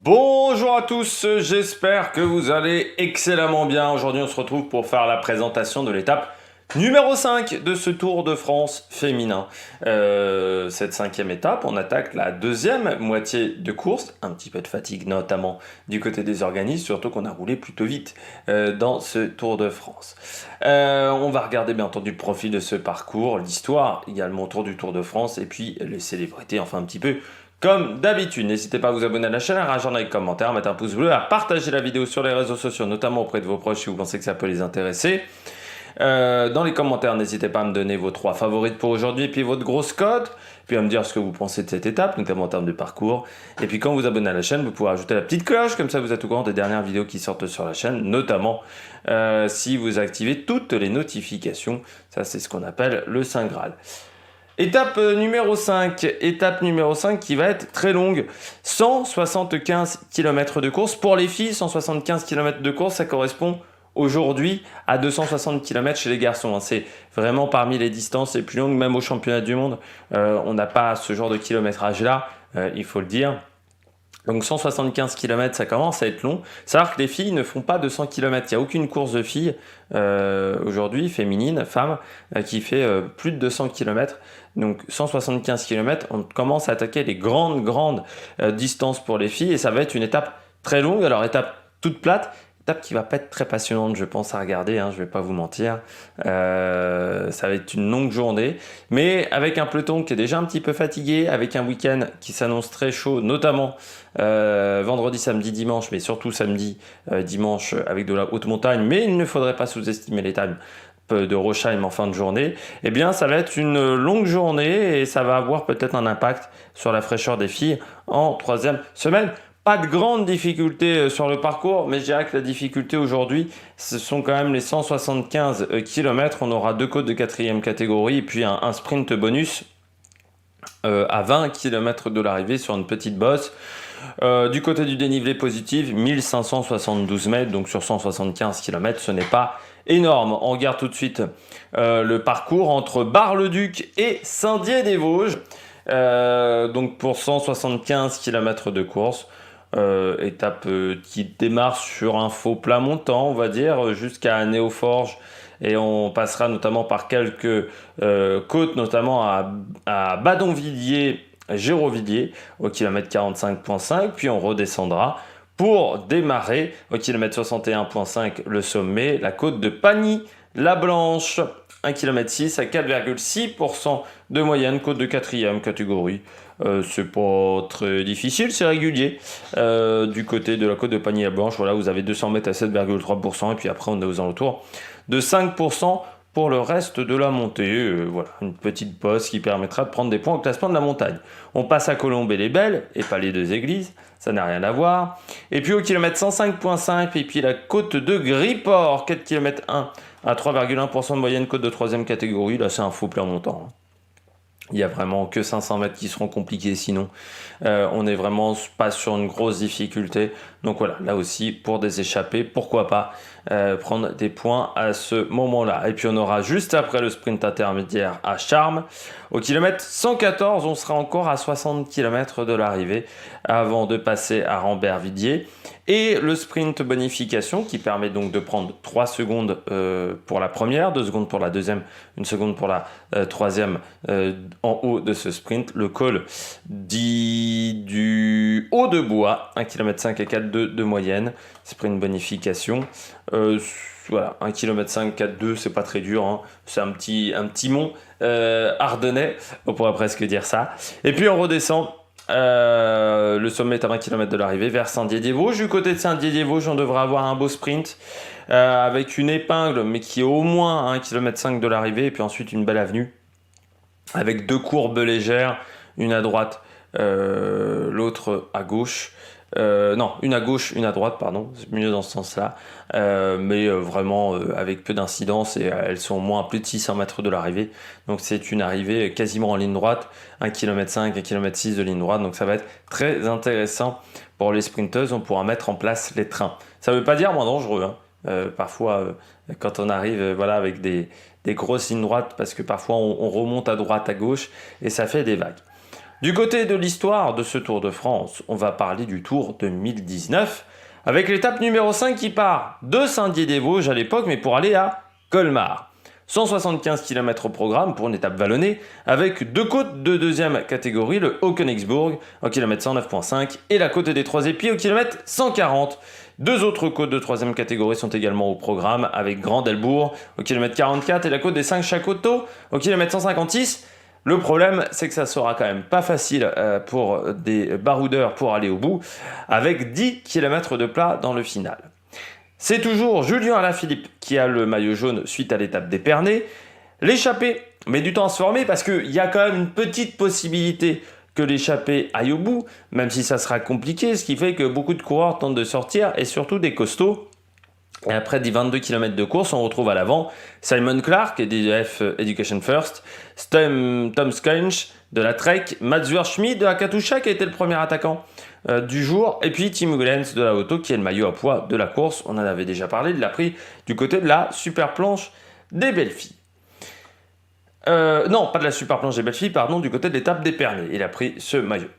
Bonjour à tous, j'espère que vous allez excellemment bien. Aujourd'hui, on se retrouve pour faire la présentation de l'étape numéro 5 de ce Tour de France féminin. Cette cinquième étape, on attaque la deuxième moitié de course. Un petit peu de fatigue notamment du côté des organismes, surtout qu'on a roulé plutôt vite dans ce Tour de France. On va regarder bien entendu le profil de ce parcours, l'histoire également autour du Tour de France et puis les célébrités, enfin un petit peu comme d'habitude. N'hésitez pas à vous abonner à la chaîne, à réagir dans les commentaires, à mettre un pouce bleu, à partager la vidéo sur les réseaux sociaux, notamment auprès de vos proches si vous pensez que ça peut les intéresser. Dans les commentaires, n'hésitez pas à me donner vos 3 favorites pour aujourd'hui et puis votre grosse cote, puis à me dire ce que vous pensez de cette étape, notamment en termes de parcours. Et puis quand vous vous abonnez à la chaîne, vous pouvez ajouter la petite cloche, comme ça vous êtes au courant des dernières vidéos qui sortent sur la chaîne, notamment si vous activez toutes les notifications. Ça, c'est ce qu'on appelle le Saint Graal. Étape numéro 5 qui va être très longue, 175 km de course. Pour les filles, 175 km de course, ça correspond aujourd'hui à 260 km chez les garçons. C'est vraiment parmi les distances les plus longues, même au championnat du monde. On n'a pas ce genre de kilométrage-là, il faut le dire. Donc 175 km, ça commence à être long. Savoir que les filles ne font pas 200 km. Il n'y a aucune course de filles aujourd'hui, féminine, femme, qui fait plus de 200 km. Donc 175 km, on commence à attaquer les grandes distances pour les filles. Et ça va être une étape très longue. Alors étape toute plate, étape qui va pas être très passionnante, je pense, à regarder, hein, je vais pas vous mentir. Ça va être une longue journée, mais avec un peloton qui est déjà un petit peu fatigué, avec un week-end qui s'annonce très chaud, notamment vendredi, samedi, dimanche, mais surtout samedi, dimanche, avec de la haute montagne, mais il ne faudrait pas sous-estimer les times de Rochheim en fin de journée, eh bien ça va être une longue journée et ça va avoir peut-être un impact sur la fraîcheur des filles en troisième semaine. Pas de grandes difficultés sur le parcours, mais je dirais que la difficulté aujourd'hui, ce sont quand même les 175 km. On aura 2 côtes de 4e catégorie et puis un sprint bonus à 20 km de l'arrivée sur une petite bosse. Du côté du dénivelé positif, 1572 mètres, donc sur 175 km, ce n'est pas énorme. On regarde tout de suite le parcours entre Bar-le-Duc et Saint-Dié-des-Vosges. Donc pour 175 km de course. Étape qui démarre sur un faux plat montant, on va dire, jusqu'à Néoforge. Et on passera notamment par quelques côtes, notamment à Badonvilliers, Gérovilliers, au kilomètre 45.5. Puis on redescendra pour démarrer au kilomètre 61.5 le sommet, la côte de Pagny-la-Blanche. 1,6 km à 4,6% de moyenne, côte de 4e catégorie. C'est pas très difficile, c'est régulier. Du côté de la côte de Pagny-la-Blanche, voilà, vous avez 200 mètres à 7,3%, et puis après on est aux alentours de 5% pour le reste de la montée. Voilà, une petite bosse qui permettra de prendre des points au classement de la montagne. On passe à Colombey-les-Belles, et pas les deux églises, ça n'a rien à voir. Et puis au kilomètre 105.5, et puis la côte de Griport, 4 km 1 à 3,1% de moyenne, côte de 3e catégorie. Là, c'est un faux plat montant. Il n'y a vraiment que 500 mètres qui seront compliqués sinon. On n'est vraiment pas sur une grosse difficulté. Donc voilà, là aussi, pour des échappées, pourquoi pas prendre des points à ce moment-là. Et puis on aura juste après le sprint intermédiaire à Charmes. Au kilomètre 114, on sera encore à 60 km de l'arrivée avant de passer à Rambert-Villiers. Et le sprint bonification qui permet donc de prendre 3 secondes pour la première, 2 secondes pour la deuxième, 1 seconde pour la troisième en haut de ce sprint. Le col dit du haut de bois, 1,5 km à 4,2 de moyenne, sprint bonification. Voilà, 1,5 km 4,2, c'est pas très dur, hein. C'est un petit mont ardennais, on pourrait presque dire ça. Et puis on redescend. Le sommet est à 20 km de l'arrivée vers Saint-Dié-des-Vosges. Du côté de Saint-Dié-des-Vosges, on devrait avoir un beau sprint avec une épingle, mais qui est au moins à 1,5 km de l'arrivée. Et puis ensuite une belle avenue avec 2 courbes légères, une à droite, l'autre à gauche. Non, une à gauche, une à droite, pardon, c'est mieux dans ce sens-là, mais vraiment avec peu d'incidence et elles sont au moins à plus de 600 mètres de l'arrivée, donc c'est une arrivée quasiment en ligne droite, 1,5 km, 1,6 km de ligne droite, donc ça va être très intéressant pour les sprinteuses. On pourra mettre en place les trains. Ça ne veut pas dire moins dangereux, hein. Parfois, quand on arrive voilà, avec des grosses lignes droites, parce que parfois on remonte à droite, à gauche, et ça fait des vagues. Du côté de l'histoire de ce Tour de France, on va parler du Tour 2019, avec l'étape numéro 5 qui part de Saint-Dié-des-Vosges à l'époque, mais pour aller à Colmar. 175 km au programme pour une étape vallonnée, avec deux côtes de deuxième catégorie, le Haut-Königsbourg au km 109.5 et la côte des Trois Épis au km 140. Deux autres côtes de troisième catégorie sont également au programme, avec Grand-Delbourg au km 44 et la côte des 5 Chacoteaux au km 156. Le problème, c'est que ça sera quand même pas facile pour des baroudeurs pour aller au bout, avec 10 km de plat dans le final. C'est toujours Julien Alaphilippe qui a le maillot jaune suite à l'étape d'Épernay. L'échappée met du temps à se former parce qu'il y a quand même une petite possibilité que l'échappée aille au bout, même si ça sera compliqué, ce qui fait que beaucoup de coureurs tentent de sortir, et surtout des costauds. Et après 22 km de course, on retrouve à l'avant Simon Clark, DF Education First, Tom Skünch de la Trek, Mats Schmid de la Katusha qui a été le premier attaquant du jour, et puis Tim Willems de la Auto qui est le maillot à poids de la course. On en avait déjà parlé, il l'a pris du côté de la super planche des belles filles. Non, pas de la super planche des belles filles, pardon, du côté de l'étape d'Épernay. Il a pris ce maillot.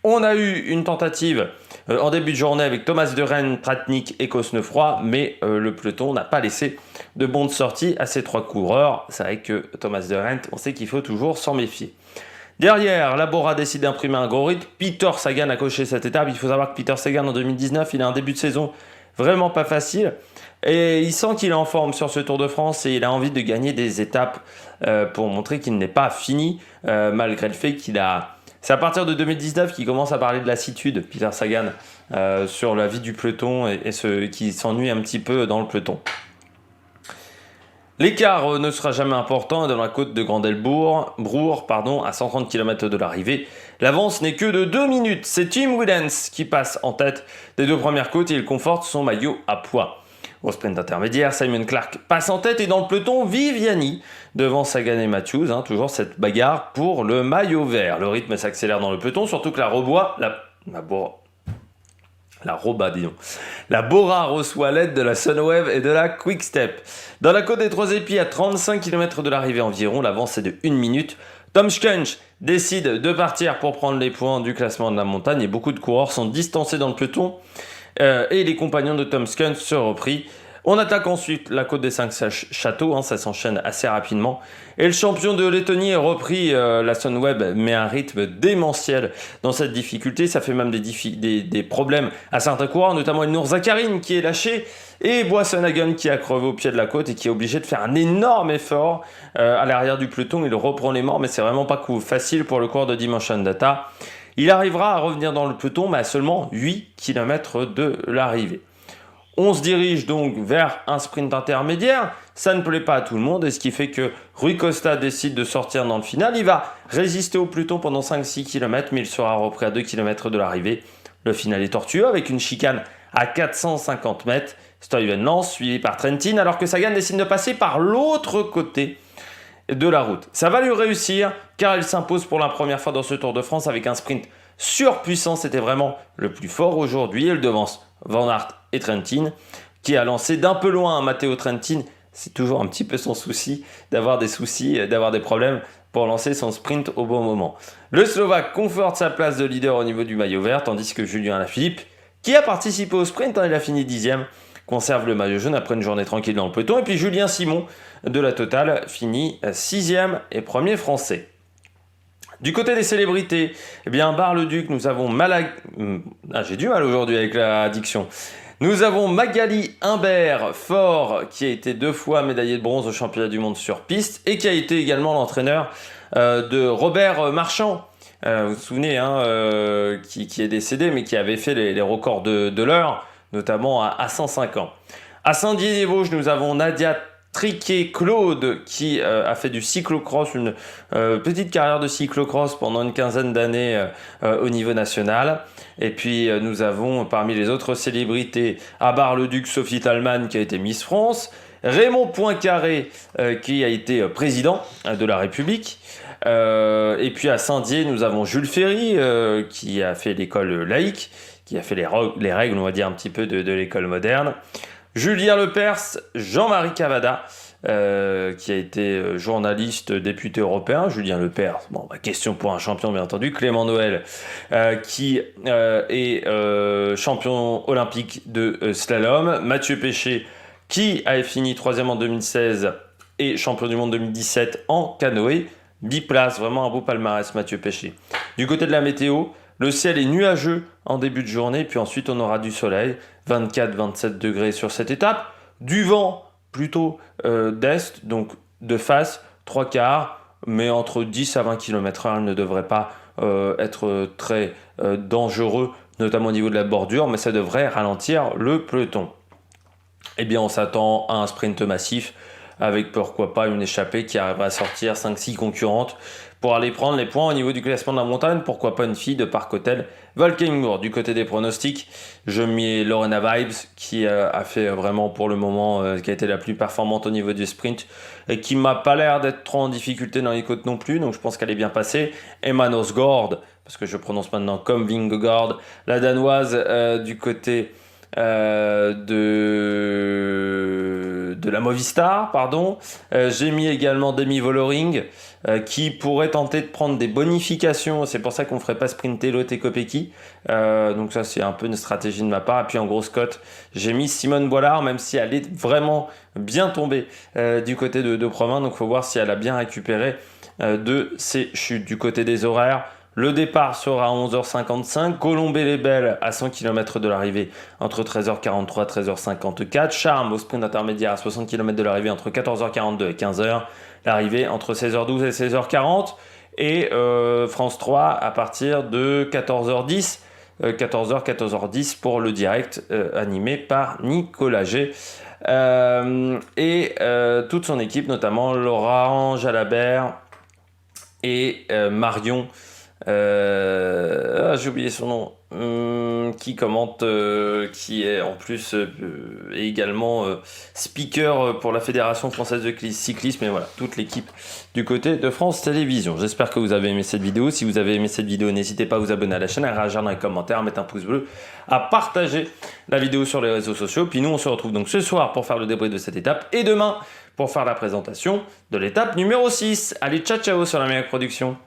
On a eu une tentative en début de journée avec Thomas de Rennes, Tratnik et Cosnefroy, mais le peloton n'a pas laissé de bonnes sorties à ces trois coureurs. C'est vrai que Thomas de Rennes, on sait qu'il faut toujours s'en méfier. Derrière, Labora décide d'imprimer un gros rythme. Peter Sagan a coché cette étape. Il faut savoir que Peter Sagan en 2019, il a un début de saison vraiment pas facile. Et il sent qu'il est en forme sur ce Tour de France et il a envie de gagner des étapes pour montrer qu'il n'est pas fini, malgré le fait qu'il a... C'est à partir de 2019 qu'il commence à parler de lassitude, Peter Sagan, sur la vie du peloton et qui s'ennuie un petit peu dans le peloton. L'écart ne sera jamais important dans la côte de Grand-Delbourg, à 130 km de l'arrivée. L'avance n'est que de 2 minutes. C'est Tim Willems qui passe en tête des deux premières côtes et il conforte son maillot à poids. Au sprint intermédiaire, Simon Clark passe en tête et dans le peloton, Viviani devant Sagan et Matthews. Toujours cette bagarre pour le maillot vert. Le rythme s'accélère dans le peloton, surtout que la Bora reçoit l'aide de la Sunweb et de la Quick-Step. Dans la côte des Trois Épis, à 35 km de l'arrivée environ, l'avance est de 1 minute. Tom Skünch décide de partir pour prendre les points du classement de la montagne et beaucoup de coureurs sont distancés dans le peloton et les compagnons de Tom Skünch se reprient. On attaque ensuite la côte des 5 châteaux, ça s'enchaîne assez rapidement. Et le champion de Lettonie a repris la Sunweb, mais un rythme démentiel dans cette difficulté. Ça fait même des problèmes à certains coureurs, notamment Elnur Zakarin qui est lâché, et Boasson-Hagen qui a crevé au pied de la côte et qui est obligé de faire un énorme effort à l'arrière du peloton. Il reprend les morts, mais c'est vraiment pas facile pour le coureur de Dimension Data. Il arrivera à revenir dans le peloton, mais à seulement 8 km de l'arrivée. On se dirige donc vers un sprint intermédiaire, ça ne plaît pas à tout le monde, et ce qui fait que Rui Costa décide de sortir dans le final. Il va résister au peloton pendant 5-6 km, mais il sera repris à 2 km de l'arrivée. Le final est tortueux, avec une chicane à 450 mètres. Stuyven lance, suivi par Trentin, alors que Sagan décide de passer par l'autre côté de la route. Ça va lui réussir, car il s'impose pour la première fois dans ce Tour de France avec un sprint surpuissant. C'était vraiment le plus fort aujourd'hui. Il devance Van Aert et Trentin, qui a lancé d'un peu loin Matteo Trentin. C'est toujours un petit peu son souci, d'avoir des problèmes pour lancer son sprint au bon moment. Le Slovaque conforte sa place de leader au niveau du maillot vert, tandis que Julien Alaphilippe, qui a participé au sprint, il a fini 10e, conserve le maillot jaune après une journée tranquille dans le peloton. Et puis Julien Simon de la Total finit 6e et premier français. Du côté des célébrités, Bar-le-Duc, nous avons j'ai du mal aujourd'hui avec la diction. Nous avons Magali Imbert Fort, qui a été 2 fois médaillé de bronze au championnat du monde sur piste et qui a été également l'entraîneur de Robert Marchand. Vous vous souvenez, qui est décédé, mais qui avait fait les records de l'heure, notamment à 105 ans. À Saint-Dié-des-Vosges, nous avons Nadia Triquet-Claude qui a fait du cyclocross, une petite carrière de cyclocross pendant une quinzaine d'années au niveau national. Et puis nous avons parmi les autres célébrités à Bar-le-Duc Sophie Thalmann qui a été Miss France, Raymond Poincaré qui a été président de la République. Et puis à Saint-Dié, nous avons Jules Ferry qui a fait l'école laïque, qui a fait les règles, on va dire, un petit peu de l'école moderne. Julien Lepers, Jean-Marie Cavada, qui a été journaliste député européen, Julien Lepers, bon, question pour un champion bien entendu, Clément Noël, qui est champion olympique de slalom, Mathieu Péché, qui avait fini 3e en 2016 et champion du monde 2017 en canoë, 10 places, vraiment un beau palmarès Mathieu Péché. Du côté de la météo, le ciel est nuageux en début de journée, puis ensuite on aura du soleil, 24-27 degrés sur cette étape, du vent plutôt d'est, donc de face, 3 quarts, mais entre 10 à 20 km/h, elle ne devrait pas être très dangereux, notamment au niveau de la bordure, mais ça devrait ralentir le peloton. Eh bien, on s'attend à un sprint massif, avec pourquoi pas une échappée qui arrivera à sortir 5-6 concurrentes pour aller prendre les points au niveau du classement de la montagne. Pourquoi pas une fille de Park Hotel Valkenburg. Du côté des pronostics, je mets Lorena Vibes qui a fait vraiment pour le moment, qui a été la plus performante au niveau du sprint et qui m'a pas l'air d'être trop en difficulté dans les côtes non plus, donc je pense qu'elle est bien passée. Emma Nosgaard, parce que je prononce maintenant comme Vingegaard, la danoise du côté de la Movistar, pardon. J'ai mis également Demi Vollering qui pourrait tenter de prendre des bonifications. C'est pour ça qu'on ne ferait pas sprinter Lotte Kopecky. Donc ça, c'est un peu une stratégie de ma part. Et puis en grosse cote, j'ai mis Simone Boilard, même si elle est vraiment bien tombée du côté de Provins. Donc il faut voir si elle a bien récupéré de ses chutes. Du côté des horaires, le départ sera à 11h55, Colombey-les-Belles à 100 km de l'arrivée entre 13h43 et 13h54, Charmes au sprint intermédiaire à 60 km de l'arrivée entre 14h42 et 15h, l'arrivée entre 16h12 et 16h40, et France 3 à partir de 14h10, 14h10 pour le direct animé par Nicolas G. Et toute son équipe, notamment Laurent Jalabert et Marion, j'ai oublié son nom, qui commente, qui est en plus également speaker pour la Fédération Française de Cyclisme, et voilà, toute l'équipe du côté de France Télévisions. J'espère que vous avez aimé cette vidéo. Si vous avez aimé cette vidéo, n'hésitez pas à vous abonner à la chaîne, à réagir dans les commentaires, à mettre un pouce bleu, à partager la vidéo sur les réseaux sociaux. Puis nous, on se retrouve donc ce soir pour faire le débrief de cette étape, et demain pour faire la présentation de l'étape numéro 6. Allez, ciao ciao sur la Meilleure Production.